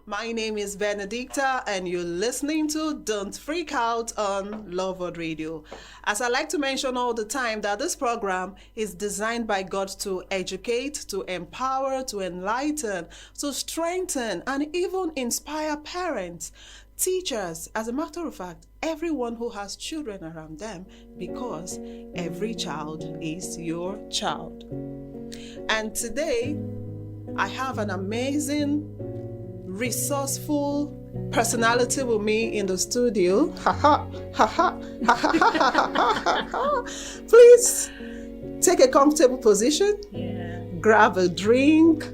My name is Benedicta, and you're listening to Don't Freak Out on Love Word Radio. As I like to mention all the time, that this program is designed by God to educate, to empower, to enlighten, to strengthen, and even inspire parents, teachers, as a matter of fact, everyone who has children around them, because every child is your child. And today, I have an amazing, resourceful personality with me in the studio. Please take a comfortable position. Grab a drink,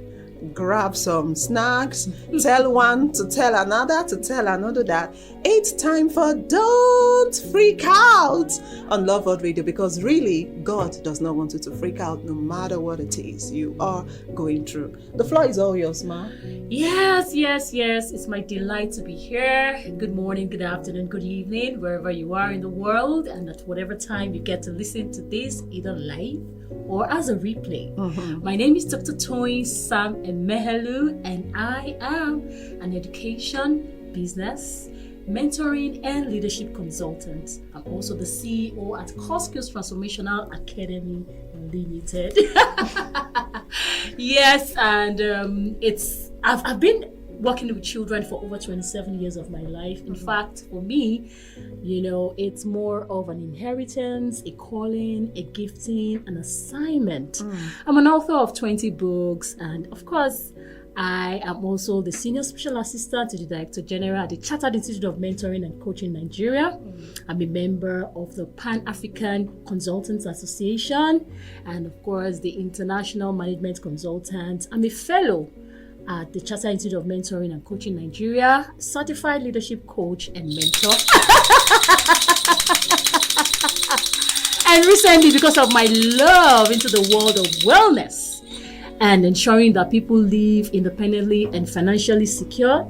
grab some snacks, tell one to tell another that it's time for Don't Freak Out on Love Word Radio, because really God does not want you to freak out no matter what it is you are going through. The floor is all yours, Ma. Yes. It's my delight to be here. Good morning, good afternoon, good evening, wherever you are in the world, and at whatever time you get to listen to this, either live or as a replay. My name is Dr. Toyin Sam Emehelu, and I am an education, business, mentoring, and leadership consultant. I'm also the CEO at Core Skills Transformational Academy Limited. Yes, and I've been working with children for over 27 years of my life. In fact, for me, it's more of an inheritance, a calling, a gifting, an assignment. I'm an author of 20 books, and of course, I am also the Senior Special Assistant to the Director General at the Chartered Institute of Mentoring and Coaching Nigeria. I'm a member of the Pan-African Consultants Association, and of course, the International Management Consultant. I'm a fellow at the Chartered Institute of Mentoring and Coaching Nigeria, certified leadership coach and mentor. And recently, because of my love into the world of wellness and ensuring that people live independently and financially secure,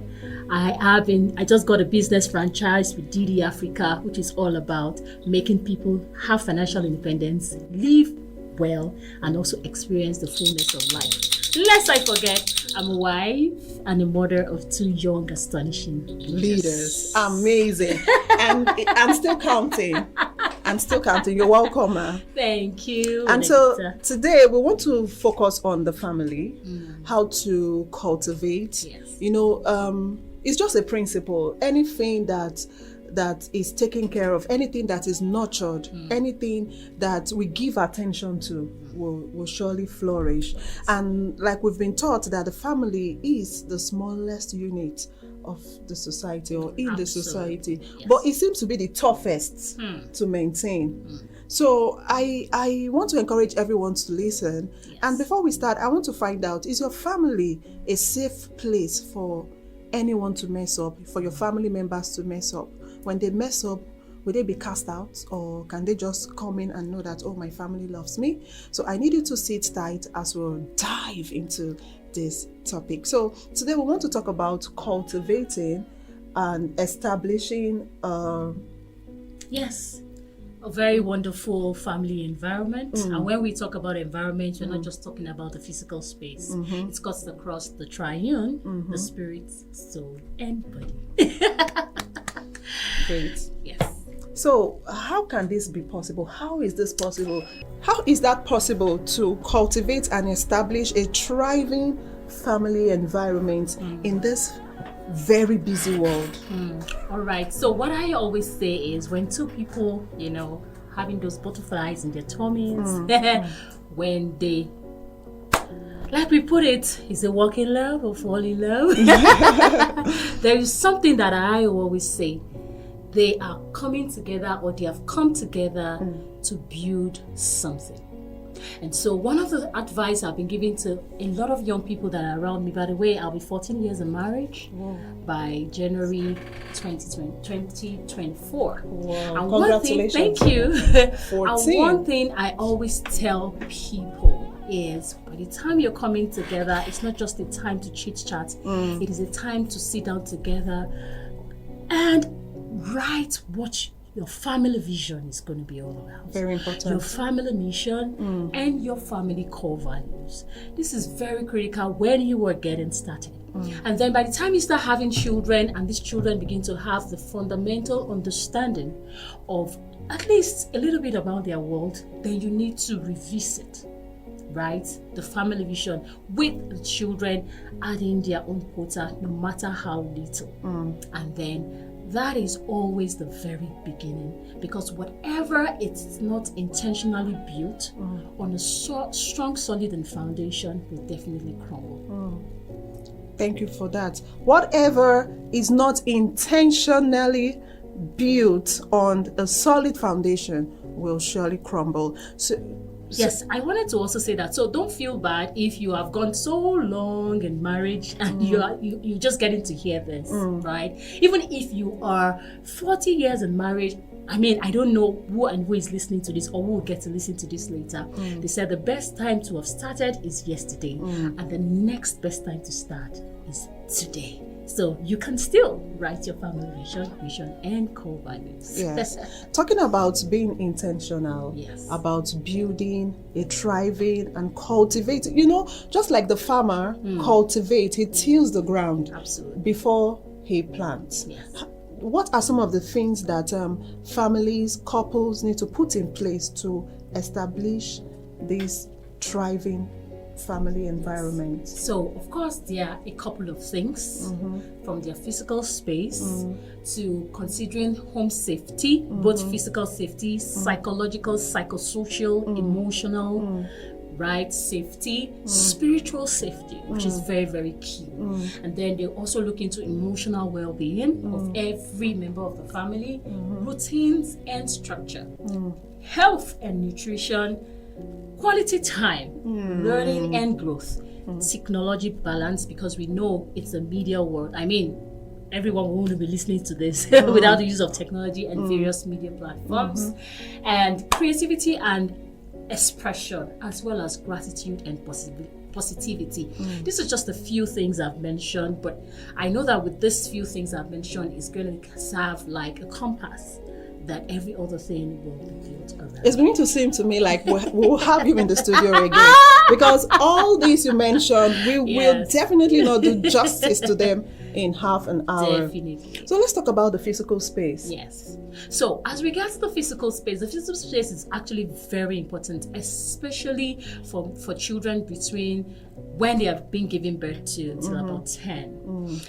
I just got a business franchise with DD Africa, which is all about making people have financial independence, live well, and also experience the fullness of life. Lest I forget, I'm a wife and a mother of 2 young, astonishing leaders. Amazing. And I'm still counting. You're welcome, Ma. Thank you. And so today we want to focus on the family, how to cultivate. Yes. It's just a principle. Anything that is taken care of, anything that is nurtured, anything that we give attention to will surely flourish. And like we've been taught, that the family is the smallest unit of the society or in the society, but it seems to be the toughest to maintain. So I want to encourage everyone to listen. And before we start, I want to find out, is your family a safe place for anyone to mess up, for your family members to mess up? When they mess up, will they be cast out, or can they just come in and know that, oh, my family loves me? So I need you to sit tight as we'll dive into this topic. So today we want to talk about cultivating and establishing a very wonderful family environment. And when we talk about environment, we're not just talking about the physical space. It cuts across the triune, the spirit, soul, and body. Great. Yes. So how can this be possible? How is this possible? How is that possible to cultivate and establish a thriving family environment in this very busy world? All right. So what I always say is, when two people, having those butterflies in their tummies, when they, like we put it, is it walk in love or fall in love? There is something that I always say. They are coming together, or they have come together to build something. And so one of the advice I've been giving to a lot of young people that are around me, by the way, I'll be 14 years in marriage by January 2024. Wow. And Congratulations. thank you. 14. And one thing I always tell people is, by the time you're coming together, it's not just a time to chit-chat. It is a time to sit down together and write what your family vision is going to be all about. Very important. Your family mission and your family core values. This is very critical when you are getting started. And then by the time you start having children and these children begin to have the fundamental understanding of at least a little bit about their world, then you need to revisit, right, the family vision with the children adding their own quota, no matter how little. And then that is always the very beginning, because whatever it's not intentionally built on a strong, solid and foundation will definitely crumble. Thank you for that. Whatever is not intentionally built on a solid foundation will surely crumble. Yes, I wanted to also say that. So don't feel bad if you have gone so long in marriage and you're just getting to hear this, right? Even if you are 40 years in marriage, I mean, I don't know who is listening to this or who will get to listen to this later. They said the best time to have started is yesterday, and the next best time to start is today. So you can still write your family vision, and core values. Yes. Talking about being intentional, about building a thriving and cultivating. You know, just like the farmer cultivates, he tills the ground before he plants. Yes. What are some of the things that families, couples need to put in place to establish this thriving family environment? So, of course, there are a couple of things, from their physical space to considering home safety, both physical safety, psychological, psychosocial, emotional, right, safety, spiritual safety, which is very, very key. And then they also look into emotional well-being of every member of the family, routines and structure, health and nutrition, quality time, learning and growth, technology balance, because we know it's a media world. I mean, everyone will want to be listening to this without the use of technology and various media platforms, and creativity and expression, as well as gratitude and positivity. This is just a few things I've mentioned, but I know that with these few things I've mentioned, it's going to serve like a compass that every other thing will be built around. It's beginning to seem to me like we'll have you in the studio again, because all these you mentioned, we will definitely not do justice to them in half an hour. Definitely. So let's talk about the physical space. Yes. So as regards to the physical space is actually very important, especially for children between when they have been given birth to until about 10.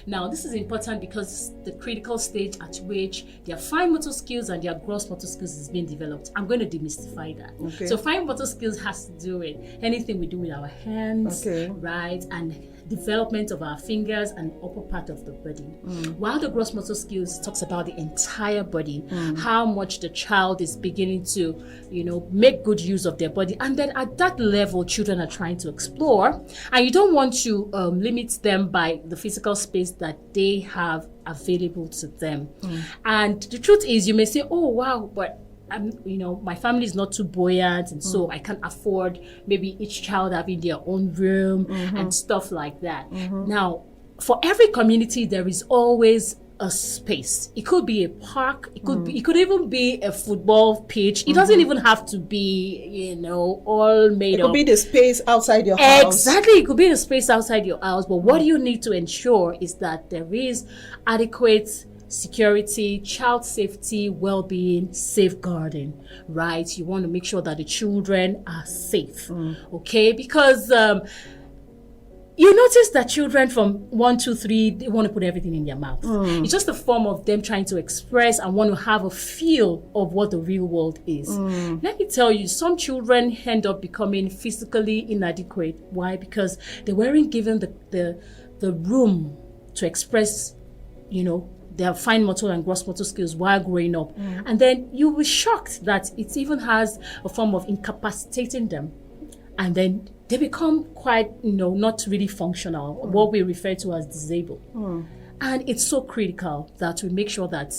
Now, this is important because the critical stage at which their fine motor skills and their gross motor skills is being developed. I'm going to demystify that. Okay. So fine motor skills has to do with anything we do with our hands, right? And development of our fingers and upper part of the body. While the gross motor skills talks about the entire body, how much the child is beginning to, make good use of their body. And then at that level, children are trying to explore, and you don't want to limit them by the physical space that they have available to them. And the truth is, you may say, oh, wow, but my family is not too buoyant, and so I can't afford maybe each child having their own room and stuff like that. Now, for every community, there is always a space. It could be a park. It could even be a football pitch. It doesn't even have to be, all made up. It could be the space outside your house. Exactly. It could be the space outside your house. But what you need to ensure is that there is adequate security, child safety, well-being, safeguarding, right? You want to make sure that the children are safe, okay? Because you notice that children from 1, 2, 3, they want to put everything in their mouth. It's just a form of them trying to express and want to have a feel of what the real world is. Let me tell you, some children end up becoming physically inadequate. Why? Because they weren't given the room to express, their fine motor and gross motor skills while growing up. And then you'll be shocked that it even has a form of incapacitating them. And then they become quite, not really functional, what we refer to as disabled. And it's so critical that we make sure that,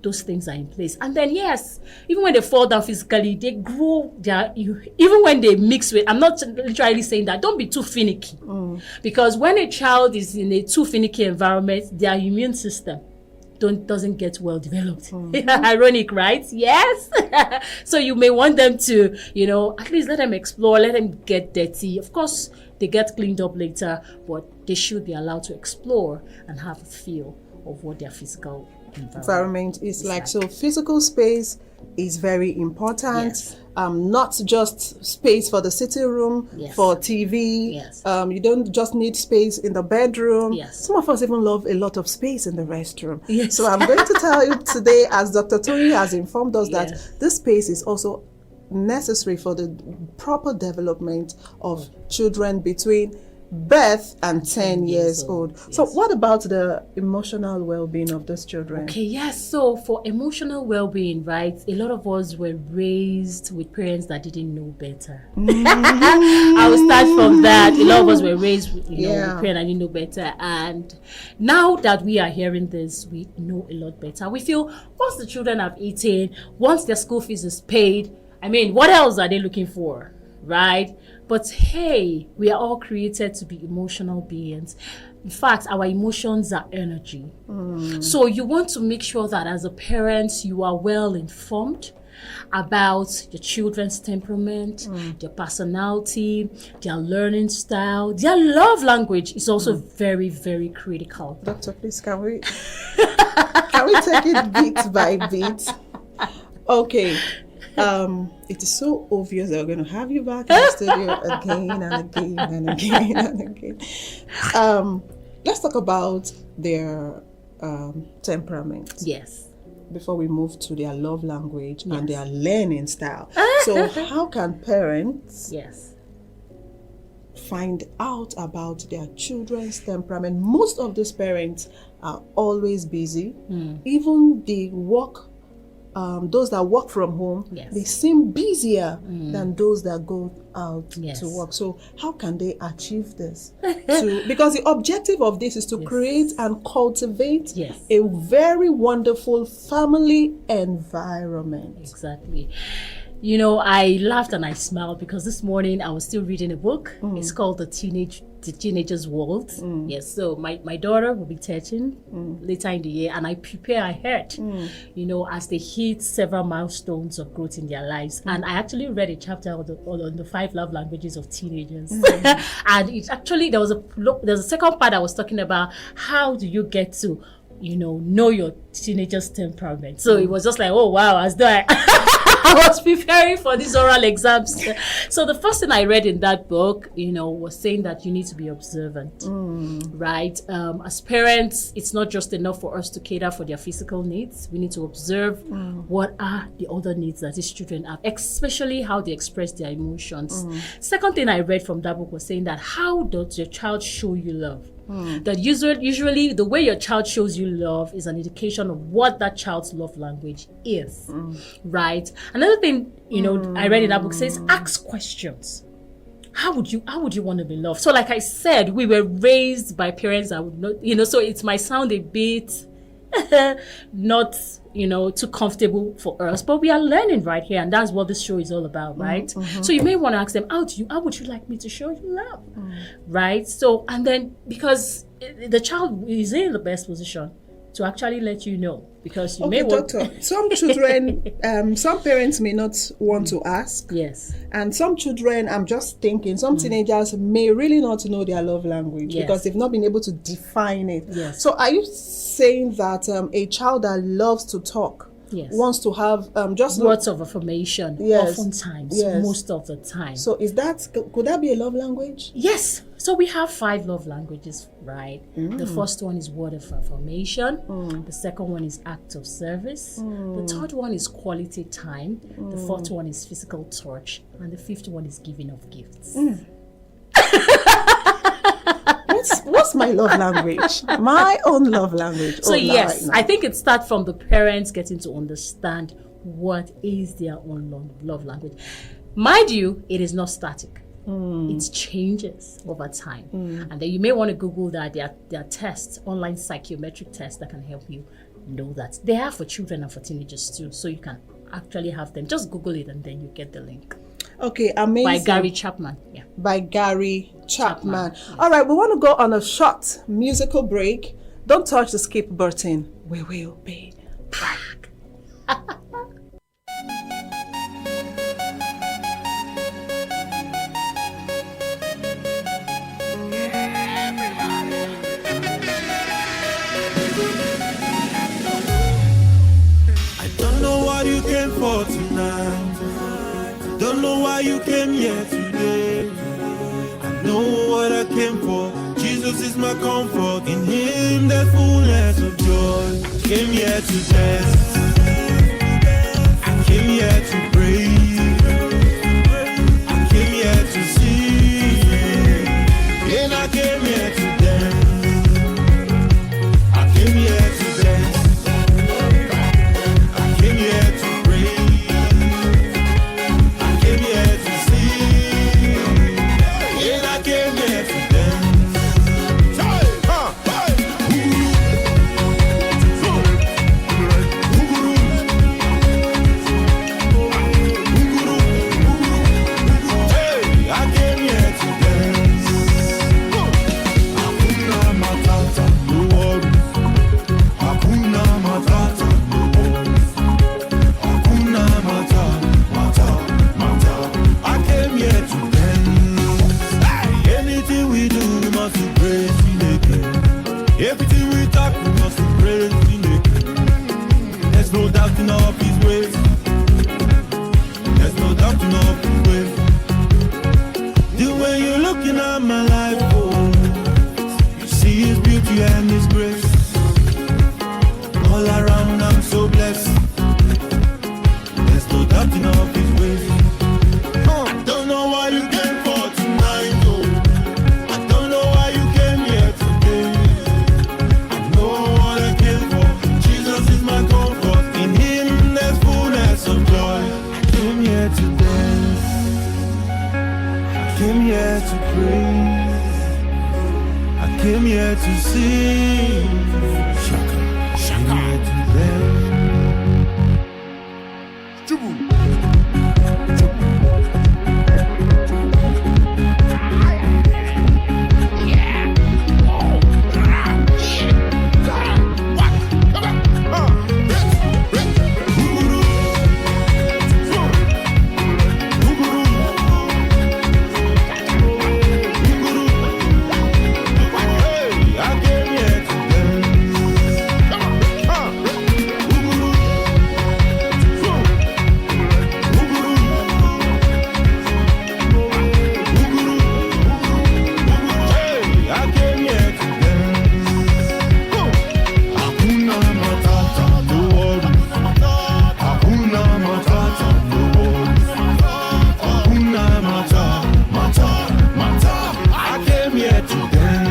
those things are in place. And then, yes, even when they fall down physically, they grow, even when they mix with, I'm not literally saying that, don't be too finicky. Because when a child is in a too finicky environment, their immune system doesn't get well developed. Ironic, right? Yes. So you may want them to, at least let them explore, let them get dirty. Of course, they get cleaned up later, but they should be allowed to explore and have a feel of what their physical environment is like. So physical space is very important. Yes. Not just space for the sitting room, Yes. for TV. Yes. You don't just need space in the bedroom. Yes. Some of us even love a lot of space in the restroom. Yes. So I'm going to tell you today, as Dr. Tori has informed us, Yes. that this space is also necessary for the proper development of children between birth and 10 years old. Yes. So what about the emotional well-being of these children? Okay, yes. So for emotional well-being, right, a lot of us were raised with parents that didn't know better. I will start from that. A lot of us were raised with, with parents that didn't know better. And now that we are hearing this, we know a lot better. We feel once the children have eaten, once their school fees is paid, I mean, what else are they looking for, right? But hey, we are all created to be emotional beings. In fact, our emotions are energy. So you want to make sure that as a parent, you are well informed about your children's temperament, their personality, their learning style, their love language is also very, very critical. Doctor, please, can we take it bit by bit? Okay. It is so obvious that we're going to have you back in the studio again and again and again and again. Let's talk about their temperament. Yes. Before we move to their love language and their learning style. So how can parents find out about their children's temperament? Most of these parents are always busy. Even the those that work from home, they seem busier than those that go out to work. So how can they achieve this? Because the objective of this is to create and cultivate a very wonderful family environment. Exactly. You know, I laughed and I smiled because this morning I was still reading a book. It's called The Teenager's World. Yes, so my daughter will be 13 later in the year, and I prepare ahead, you know, as they hit several milestones of growth in their lives. And I actually read a chapter on the 5 love languages of teenagers. And it actually, there's a second part I was talking about how do you get to, you know your teenager's temperament. So it was just like, oh wow, as though I was preparing for these oral exams. So the first thing I read in that book, you know, was saying that you need to be observant, right? As parents, it's not just enough for us to cater for their physical needs. We need to observe what are the other needs that these children have, especially how they express their emotions. Second thing I read from that book was saying that how does your child show you love? That usually the way your child shows you love is an indication of what that child's love language is, right? Another thing, you know, I read in that book says ask questions. How would you want to be loved? So like I said, we were raised by parents that would not, you know, so it might sound a bit not, you know, too comfortable for us, but we are learning right here, and that's what this show is all about, right? So you may want to ask them, how would you like me to show you love, right? So, and then because the child is in the best position to actually let you know, because you may want. Doctor, some children, some parents may not want to ask. Yes. And some children, I'm just thinking, some teenagers may really not know their love language because they've not been able to define it. Yes. So are you saying that a child that loves to talk wants to have just words of affirmation, oftentimes, most of the time. So could that be a love language? Yes. So we have 5 love languages, right? The first one is word of affirmation. The second one is act of service. The third one is quality time. The fourth one is physical touch. And the fifth one is giving of gifts. What's my love language? My own love language. So yes, I think it starts from the parents getting to understand what is their own love language. Mind you, it is not static. It changes over time. And then you may want to Google that. There are tests, online psychometric tests that can help you know that. They are for children and for teenagers too. So you can actually have them. Just Google it and then you get the link. Okay, amazing. By Gary Chapman. Yeah. By Gary Chapman. Yes. All right, we want to go on a short musical break. Don't touch the skip button. We will be back. why you came here today. I know what I came for. Jesus is my comfort. In him there's fullness of joy. I came here to dance. I came here to praise. I came here to sing. And I came here to dance. I came here to dance. I came here to praise. I came here to sing. And I came here to dance. Everything we talk, we must praise him. There's no doubt in all of his ways. There's no doubt in all of his ways. The way you're looking at my life, oh, you see his beauty and his grace. All around I'm so blessed. There's no doubt in all of his ways. I don't know why you came for tonight, oh. I don't know why you came here today. My comfort, in him there's fullness of joy. I came here to dance. I came here to praise. I came here to sing. Shaka, shaka. I came here to dance.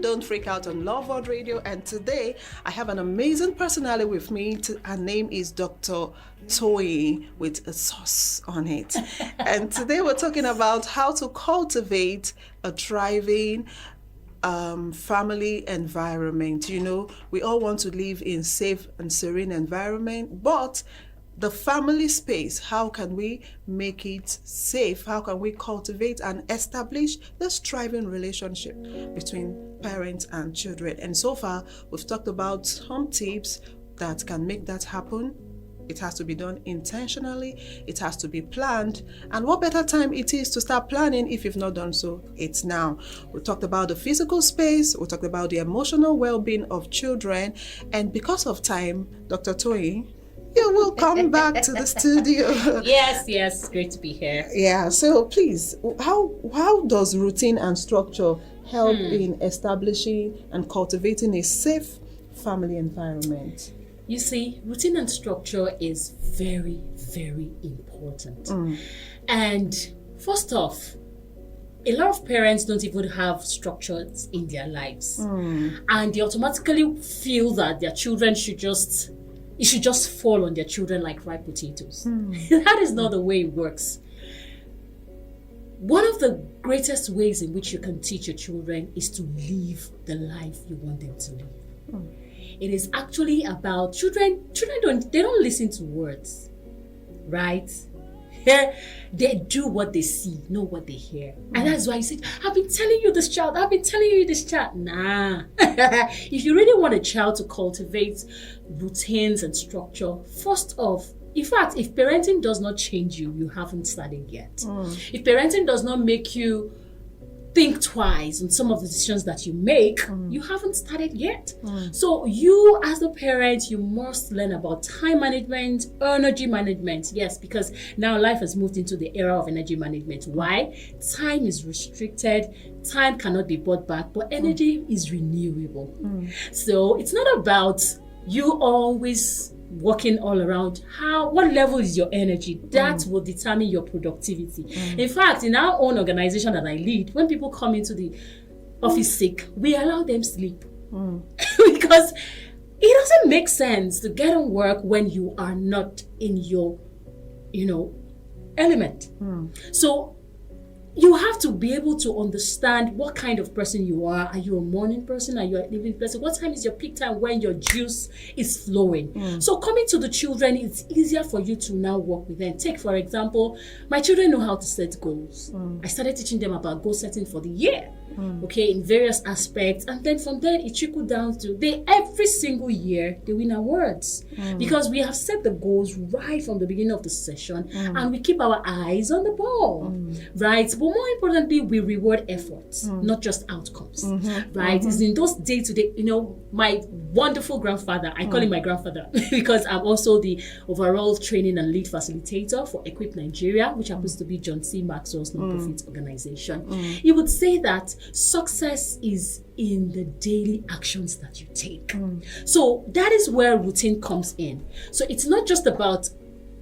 Don't Freak Out on Love World Radio, and today I have an amazing personality with me. Her name is Dr. Toyi with a sauce on it. And today we're talking about how to cultivate a thriving family environment. You know, we all want to live in safe and serene environment, but the family space, how can we make it safe? How can we cultivate and establish this thriving relationship between parents and children? And so far, we've talked about some tips that can make that happen. It has to be done intentionally. It has to be planned. And what better time it is to start planning if you've not done so? It's now. We talked about the physical space. We talked about the emotional well-being of children. And because of time, Dr. Toyi, you will come back to the studio. Yes, it's great to be here. Yeah, so please, how does routine and structure help in establishing and cultivating a safe family environment? You see, routine and structure is very, very important. And first off, a lot of parents don't even have structures in their lives. And they automatically feel that their children should just fall on their children like ripe potatoes. That is not the way it works. One of the greatest ways in which you can teach your children is to live the life you want them to live. It is actually about children don't listen to words, right? They do what they see, not what they hear. And that's why I said, I've been telling you this child. Nah. If you really want a child to cultivate routines and structure, first off, in fact, if parenting does not change you, you haven't started yet. If parenting does not make you think twice on some of the decisions that you make, you haven't started yet. So you as the parent, you must learn about time management, energy management. Yes, because now life has moved into the era of energy management. Why? Time is restricted. Time cannot be bought back, but energy is renewable. So it's not about you always working all around. What level is your energy? That will determine your productivity. In fact, in our own organization that I lead, when people come into the office sick, we allow them sleep. Because it doesn't make sense to get on work when you are not in your, element. So you have to be able to understand what kind of person you are. Are you a morning person? Are you an evening person? What time is your peak time when your juice is flowing? So coming to the children, it's easier for you to now work with them. Take, for example, my children know how to set goals. I started teaching them about goal setting for the year. In various aspects. And then from there, it trickled down to every single year, they win awards. Because we have set the goals right from the beginning of the session and we keep our eyes on the ball, right? But more importantly, we reward efforts, not just outcomes, right? It's in those day-to-day, my wonderful grandfather, I call him my grandfather because I'm also the overall training and lead facilitator for Equip Nigeria, which happens to be John C. Maxwell's nonprofit organization. He would say that success is in the daily actions that you take. So that is where routine comes in. So it's not just about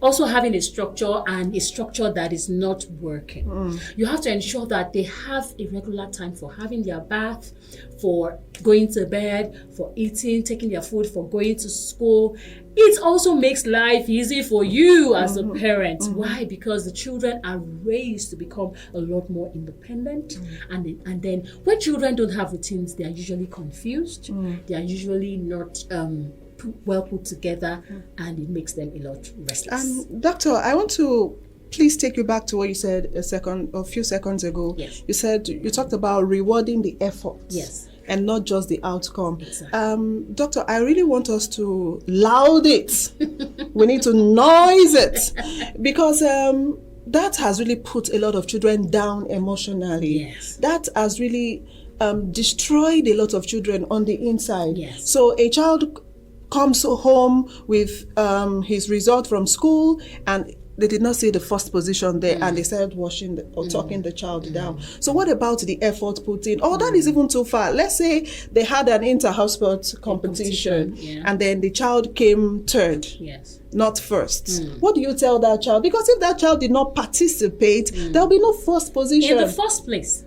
also having a structure and a structure that is not working. You have to ensure that they have a regular time for having their bath, for going to bed, for eating, taking their food, for going to school. It also makes life easy for you as a parent. Why? Because the children are raised to become a lot more independent. And then when children don't have routines, they are usually confused. They are usually not well put together, and it makes them a lot restless. Doctor, I want to please take you back to what you said a few seconds ago. Yes. You talked about rewarding the effort. Yes. And not just the outcome. Exactly. Doctor, I really want us to loud it. We need to noise it. Because that has really put a lot of children down emotionally. Yes. That has really destroyed a lot of children on the inside. Yes. So a child comes home with his result from school and they did not see the first position there and they started talking the child down. So what about the effort put in? Oh, that is even too far. Let's say they had an inter-house sport competition and then the child came third. Yes. Not first. What do you tell that child? Because if that child did not participate, there'll be no first position. In the first place.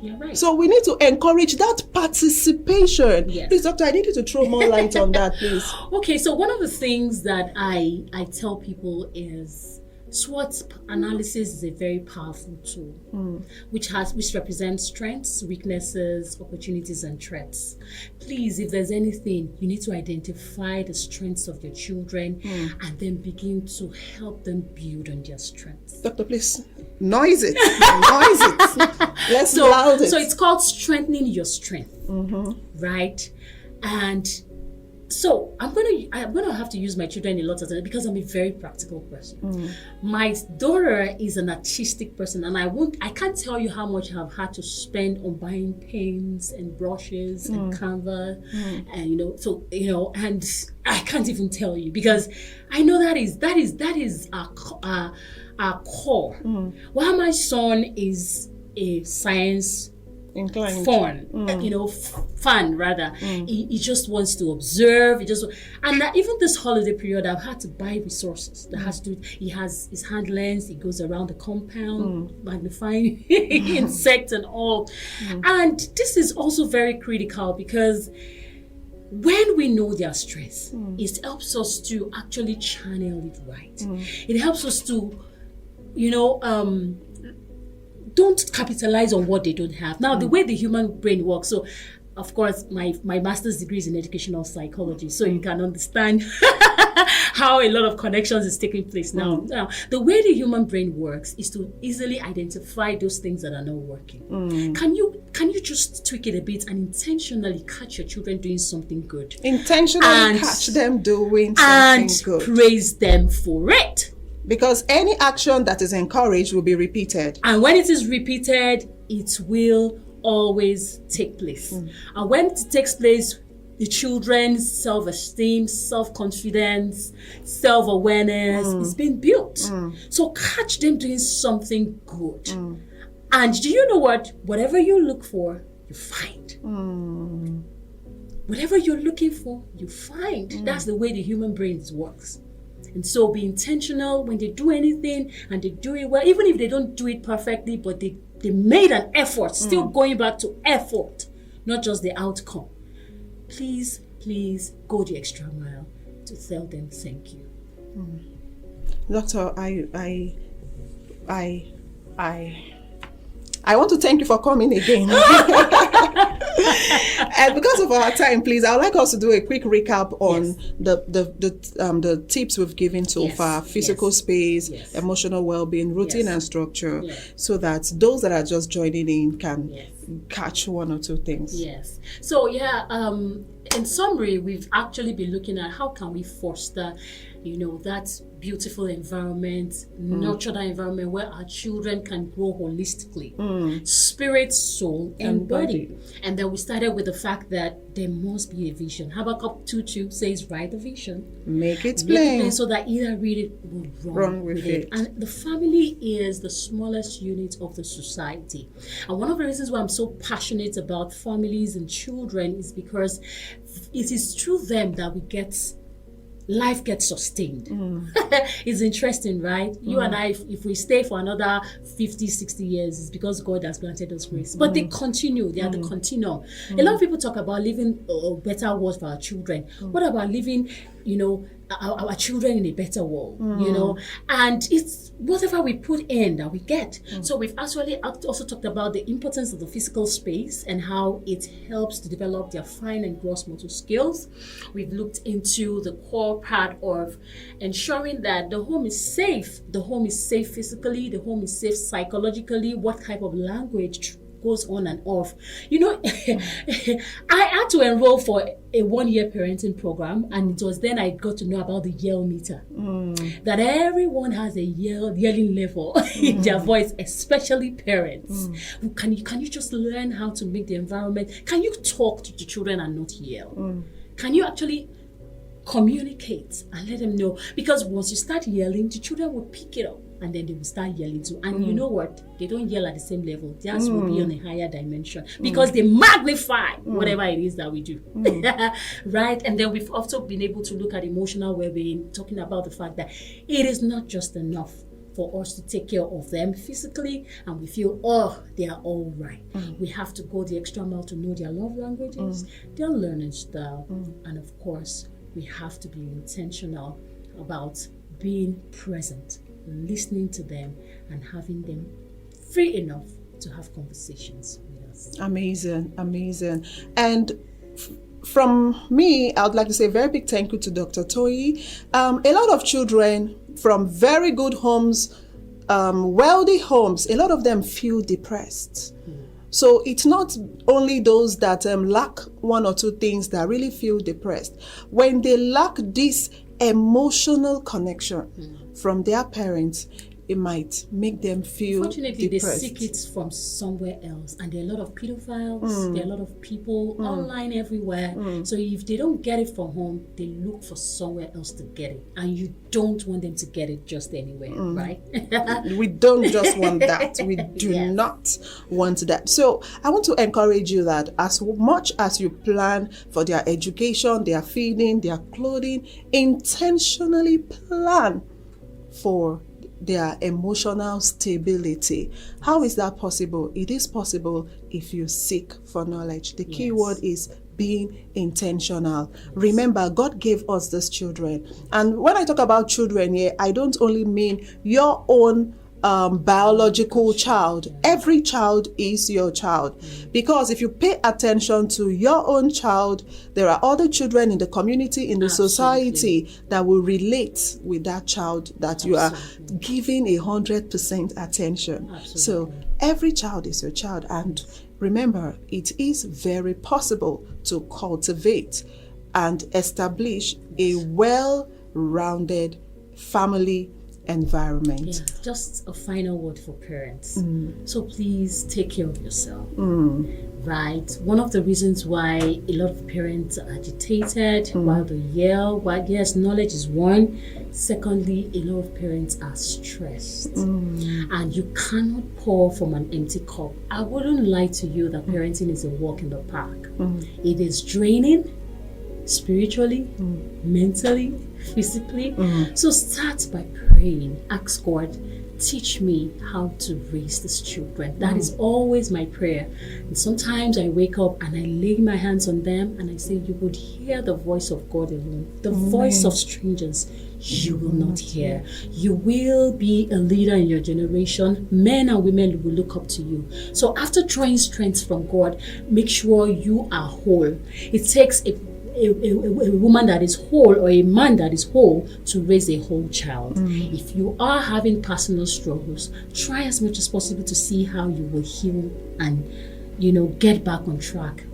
You're right. So we need to encourage that participation. Yes. Please, Doctor, I need you to throw more light on that, please. Okay, so one of the things that I tell people is SWOT analysis is a very powerful tool, which represents strengths, weaknesses, opportunities, and threats. Please, if there's anything, you need to identify the strengths of your children and then begin to help them build on their strengths. Doctor, please, noise it. Noise it. Let's loud it. So it's called strengthening your strength, right? And so I'm gonna have to use my children a lot of times because I'm a very practical person. My daughter is an artistic person, and I can't tell you how much I've had to spend on buying pens and brushes and canvas, and and I can't even tell you because I know that is our core. While my son is a science inclined, fun rather. He just wants to observe. And that even this holiday period, I've had to buy resources that has to. He has his hand lens. He goes around the compound, magnifying insects and all. And this is also very critical because when we know their strengths, it helps us to actually channel it right. It helps us to, don't capitalize on what they don't have. Now, the way the human brain works, so of course, my master's degree is in educational psychology, so you can understand how a lot of connections is taking place now. Now, the way the human brain works is to easily identify those things that are not working. Can you just tweak it a bit and intentionally catch your children doing something good? Intentionally catch them doing something good. And praise them for it. Because any action that is encouraged will be repeated. And when it is repeated, it will always take place. And when it takes place, the children's self-esteem, self-confidence, self-awareness is being built. So catch them doing something good. And do you know what? Whatever you look for, you find. Whatever you're looking for, you find. That's the way the human brain works. And so be intentional when they do anything and they do it well, even if they don't do it perfectly, but they made an effort, still going back to effort, not just the outcome. Please go the extra mile to tell them thank you. Doctor, I want to thank you for coming again. And because of our time, please, I would like us to do a quick recap on the tips we've given so far: physical space, emotional well-being, routine and structure, so that those that are just joining in can catch one or two things. Yes. So in summary, we've actually been looking at how can we foster, that beautiful environment, nurture that environment where our children can grow holistically, spirit, soul, and body. And then we started with the fact that there must be a vision. Habakkuk 2:2 says, write the vision. Make it plain. So that either read it or run with it. And the family is the smallest unit of the society. And one of the reasons why I'm so passionate about families and children is because it is through them that life gets sustained. It's interesting, right? You and I, if we stay for another 50, 60 years, it's because God has granted us grace. But they continue. They are the continuum. A lot of people talk about living a better world for our children. What about living, our children in a better world, and it's whatever we put in that we get. So we've actually also talked about the importance of the physical space and how it helps to develop their fine and gross motor skills. We've looked into the core part of ensuring that the home is safe. The home is safe physically, the home is safe psychologically, what type of language goes on and off. I had to enroll for a 1-year parenting program, and it was then I got to know about the yell meter. That everyone has a yelling level in their voice, especially parents. Can you just learn how to make the environment? Can you talk to the children and not yell? Can you actually communicate and let them know? Because once you start yelling, the children will pick it up. And then they will start yelling too. And you know what? They don't yell at the same level. Theirs will be on a higher dimension because they magnify whatever it is that we do. Right? And then we've also been able to look at emotional well-being, talking about the fact that it is not just enough for us to take care of them physically and we feel, they are all right. We have to go the extra mile to know their love languages, their learning style. And of course, we have to be intentional about being present, listening to them, and having them free enough to have conversations with us. Amazing. And from me, I would like to say a very big thank you to Dr. Toyi. A lot of children from very good homes, wealthy homes, a lot of them feel depressed. So it's not only those that lack one or two things that really feel depressed. When they lack this emotional connection from their parents, it might make them feel Fortunately, depressed. they seek it from somewhere else. And there are a lot of pedophiles, there are a lot of people online everywhere. So if they don't get it from home, they look for somewhere else to get it. And you don't want them to get it just anywhere, right? We don't just want that. We do not want that. So I want to encourage you that as much as you plan for their education, their feeding, their clothing, intentionally plan for their emotional stability. How is that possible? It is possible if you seek for knowledge. The key word is being intentional. Remember, God gave us these children. And when I talk about children here, I don't only mean your own biological child. Every child is your child. Because if you pay attention to your own child, there are other children in the community, in the society that will relate with that child that you are giving 100% attention. So every child is your child. And remember, it is very possible to cultivate and establish a well-rounded family environment. Yeah, just a final word for parents. So please take care of yourself. Right? One of the reasons why a lot of parents are agitated, while they yell, yes, knowledge is one. Secondly, a lot of parents are stressed. And you cannot pour from an empty cup. I wouldn't lie to you that parenting is a walk in the park. It is draining spiritually, mentally, physically. So start by praying. Ask God, teach me how to raise these children. That is always my prayer. And sometimes I wake up and I lay my hands on them and I say, you would hear the voice of God alone. The voice of strangers you will not hear. You will be a leader in your generation. Men and women will look up to you. So after drawing strength from God, make sure you are whole. It takes a woman that is whole or a man that is whole to raise a whole child. If you are having personal struggles, try as much as possible to see how you will heal and get back on track.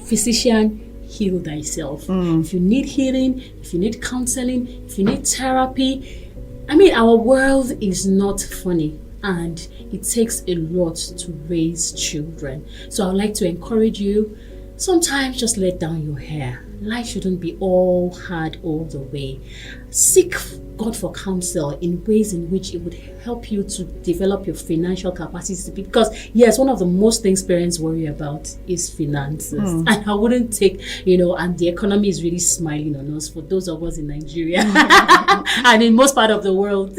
Physician, heal thyself. If you need healing, if you need counseling, if you need therapy, our world is not funny. And it takes a lot to raise children. So I would like to encourage you, sometimes just let down your hair. Life shouldn't be all hard all the way. Seek God for counsel in ways in which it would help you to develop your financial capacity. Because yes, one of the most things parents worry about is finances. And I wouldn't take, and the economy is really smiling on us for those of us in Nigeria and in most part of the world.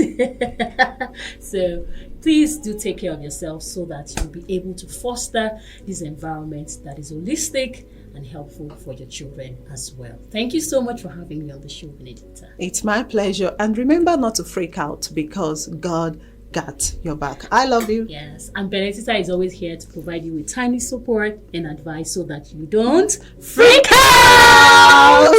So please do take care of yourself so that you'll be able to foster this environment that is holistic and helpful for your children as well. Thank you so much for having me on the show, Benedicta. It's my pleasure. And remember not to freak out because God got your back. I love you. Yes, and Benedicta is always here to provide you with timely support and advice so that you don't freak out!